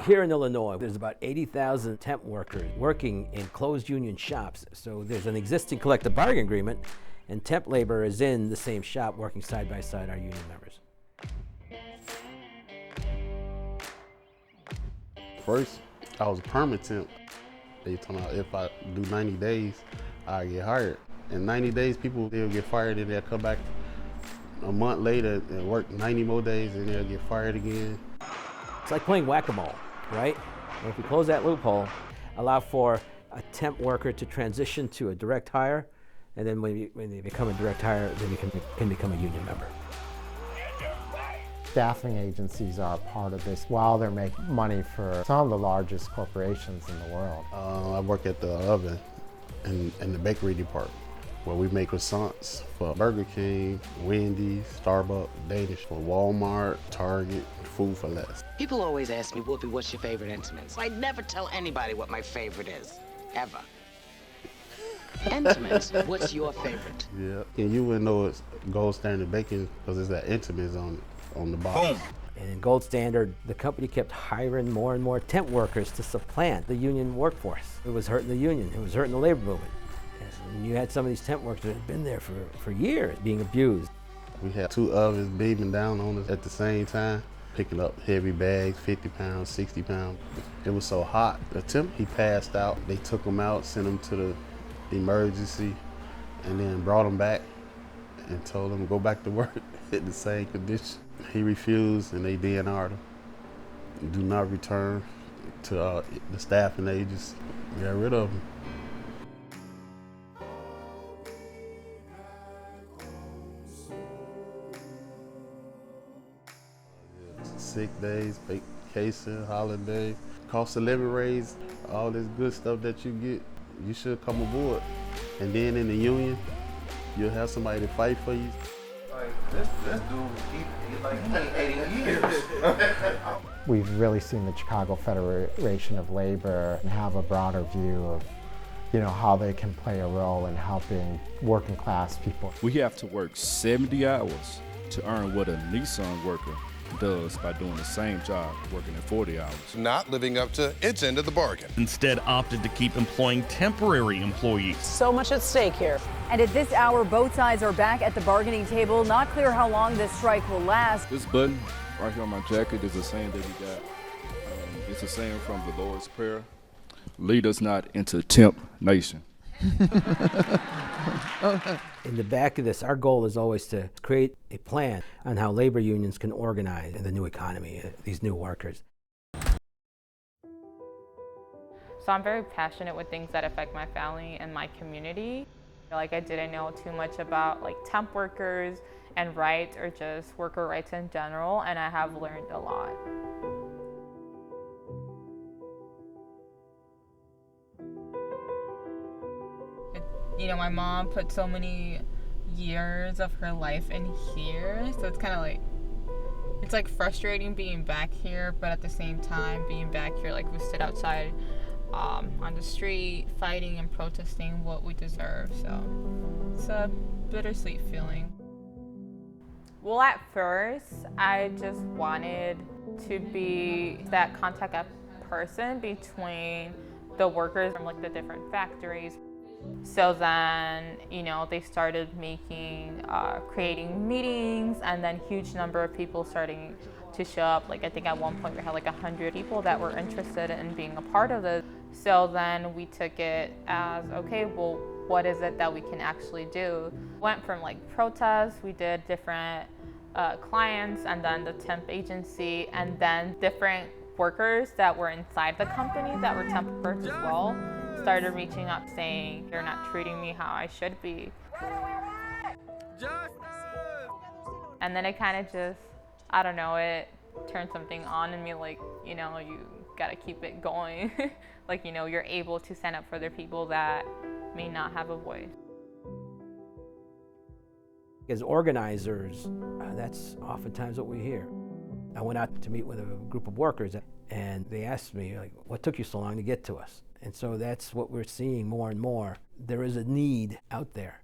Here in Illinois, there's about 80,000 temp workers working in closed union shops. So there's an existing collective bargaining agreement, and temp labor is in the same shop working side by side our union members. First, I was a permanent temp. They told me if I do 90 days, I get hired. In 90 days, people, they'll get fired and they'll come back a month later and work 90 more days and they'll get fired again. It's like playing whack-a-mole, right? And if we close that loophole, allow for a temp worker to transition to a direct hire, and then when they become a direct hire, then you can become a union member. Staffing agencies are part of this while they're making money for some of the largest corporations in the world. I work at the oven in the bakery department, where we make croissants for Burger King, Wendy's, Starbucks, Danish for Walmart, Target, Food for Less. People always ask me, Whoopi, what's your favorite Intimates? I never tell anybody what my favorite is, ever. Intimates, what's your favorite? Yeah, and you wouldn't know it's Gold Standard Bacon because it's that Intimates on the box. Boom. And in Gold Standard, the company kept hiring more and more temp workers to supplant the union workforce. It was hurting the union, it was hurting the labor movement. And you had some of these temp workers that had been there for years being abused. We had 2 ovens beaming down on us at the same time, picking up heavy bags, 50 pounds, 60 pounds. It was so hot. The temp, he passed out. They took him out, sent him to the emergency, and then brought him back and told him to go back to work in the same condition. He refused and they DNR'd him. Do not return to the staffing agency. Got rid of him. Sick days, vacation, holiday, cost of living raise, all this good stuff that you get, you should come aboard. And then in the union, you'll have somebody to fight for you. Like this dude, he ain't 80 years. We've really seen the Chicago Federation of Labor have a broader view of how they can play a role in helping working class people. We have to work 70 hours to earn what a Nissan worker does by doing the same job, working at 40 hours. Not living up to its end of the bargain. Instead opted to keep employing temporary employees. So much at stake here. And at this hour, both sides are back at the bargaining table. Not clear how long this strike will last. This button right here on my jacket is a saying that we got. It's a saying from the Lord's Prayer. Lead us not into temp nation. In the back of this, our goal is always to create a plan on how labor unions can organize in the new economy, these new workers. So I'm very passionate with things that affect my family and my community. Like I didn't know too much about like temp workers and rights or just worker rights in general, and I have learned a lot. My mom put so many years of her life in here, so it's kind of like, it's like frustrating being back here, but at the same time being back here, like we stood outside on the street fighting and protesting what we deserve, so it's a bittersweet feeling. Well, at first, I just wanted to be that contact person between the workers from like the different factories. So then, they started creating meetings, and then huge number of people starting to show up. Like I think at one point we had like 100 people that were interested in being a part of this. So then we took it as, okay, well, what is it that we can actually do? Went from like protests, we did different clients, and then the temp agency, and then different workers that were inside the company that were temp workers as well. Started reaching out saying, you're not treating me how I should be. And then it kind of just, I don't know, it turned something on in me, like, you gotta keep it going. Like, you're able to stand up for the people that may not have a voice. As organizers, that's oftentimes what we hear. I went out to meet with a group of workers, and they asked me, like, what took you so long to get to us? And so that's what we're seeing more and more. There is a need out there